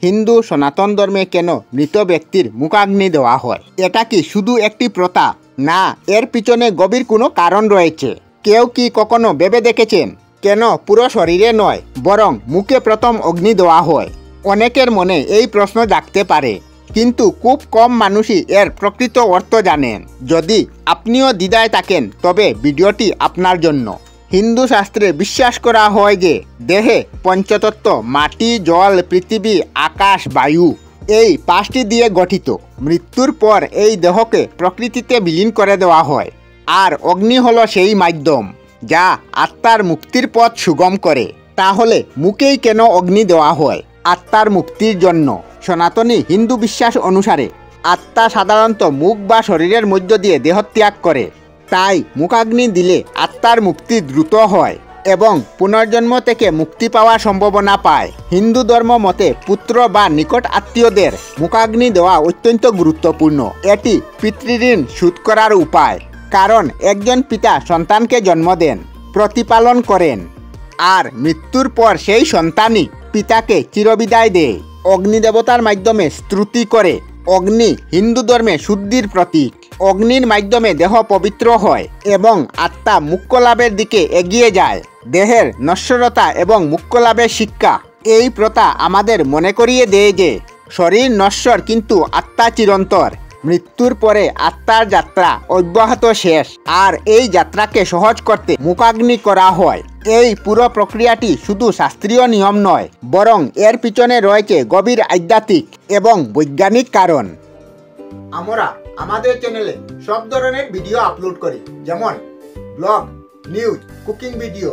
হিন্দু সনাতন ধর্মে কেন মৃত ব্যক্তির মুখাগ্নি দেওয়া হয়? এটা কি শুধু একটি প্রথা? না, এর পিছনে গভীর কোনো কারণ রয়েছে। কেউ কি কখনো ভেবে দেখেছেন কেন পুরো শরীরে নয় বরং মুখে প্রথম অগ্নি দেওয়া হয়? অনেকের মনে এই প্রশ্ন জাগতে পারে, কিন্তু খুব কম মানুষই এর প্রকৃত অর্থ জানেন। যদি আপনিও দ্বিধায় থাকেন তবে ভিডিওটি আপনার জন্য। হিন্দু শাস্ত্রে বিশ্বাস করা হয় যে দেহে পঞ্চতত্ত্ব মাটি, জল, পৃথিবী, আকাশ, বায়ু এই 5টি দিয়ে গঠিত। মৃত্যুর পর এই দেহকে প্রকৃতিতে বিলীন করে দেওয়া হয়, আর অগ্নি হলো সেই মাধ্যম যা আত্মার মুক্তির পথ সুগম করে। তাহলে মুখেই কেন অগ্নি দেওয়া হয়? আত্মার মুক্তির জন্য। সনাতনী হিন্দু বিশ্বাস অনুসারে আত্মা সাধারণত মুখ বা শরীরের মধ্য দিয়ে দেহত্যাগ করে। তাই মুখাগ্নি দিলে আত্মার মুক্তি দ্রুত হয় এবং পুনর্জন্ম থেকে মুক্তি পাওয়ার সম্ভাবনা পায়। হিন্দু ধর্ম মতে পুত্র বা নিকট আত্মীয়দের মুখাগ্নি দেওয়া অত্যন্ত গুরুত্বপূর্ণ। এটি পিতৃঋণ শোধ করার উপায়। কারণ একজন পিতা সন্তানকে জন্ম দেন, প্রতিপালন করেন, আর মৃত্যুর পর সেই সন্তানই পিতাকে চিরবিদায় দেয়। অগ্নিদেবতার মাধ্যমে স্তুতি করে। অগ্নি হিন্দু ধর্মে শুদ্ধির প্রতীক। অগ্নির মাধ্যমে দেহ পবিত্র হয় এবং আত্মা মুক্ত লাভের দিকে এগিয়ে যায়। দেহের নশ্বরতা এবং মুক্ত লাভের শিক্ষা। এই প্রথা আমাদের মনে করিয়ে দেয় যে শরীর নশ্বর কিন্তু আত্মা চিরন্তর। মৃত্যুর পরে আত্মার যাত্রা অব্যাহত শেষ, আর এই যাত্রাকে সহজ করতে মুখাগ্নি করা হয়। এই পুরো প্রক্রিয়াটি শুধু শাস্ত্রীয় নিয়ম নয়, বরং এর পিছনে রয়েছে গভীর আধ্যাত্মিক এবং বৈজ্ঞানিক কারণ। আমরা আমাদের চ্যানেলে সব ধরনের ভিডিও আপলোড করি, যেমন ব্লগ, নিউজ, কুকিং ভিডিও,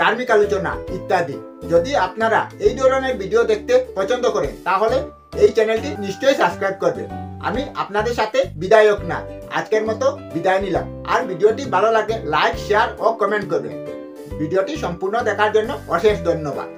ধার্মিক আলোচনা ইত্যাদি। যদি আপনারা এই ধরনের ভিডিও দেখতে পছন্দ করেন তাহলে এই চ্যানেলটি নিশ্চয়ই সাবস্ক্রাইব করবেন। আমি আপনাদের সাথে বিদায়ক না, আজকের মতো বিদায় নিলাম। আর ভিডিওটি ভালো লাগে লাইক, শেয়ার ও কমেন্ট করবেন। ভিডিওটি সম্পূর্ণ দেখার জন্য অশেষ ধন্যবাদ।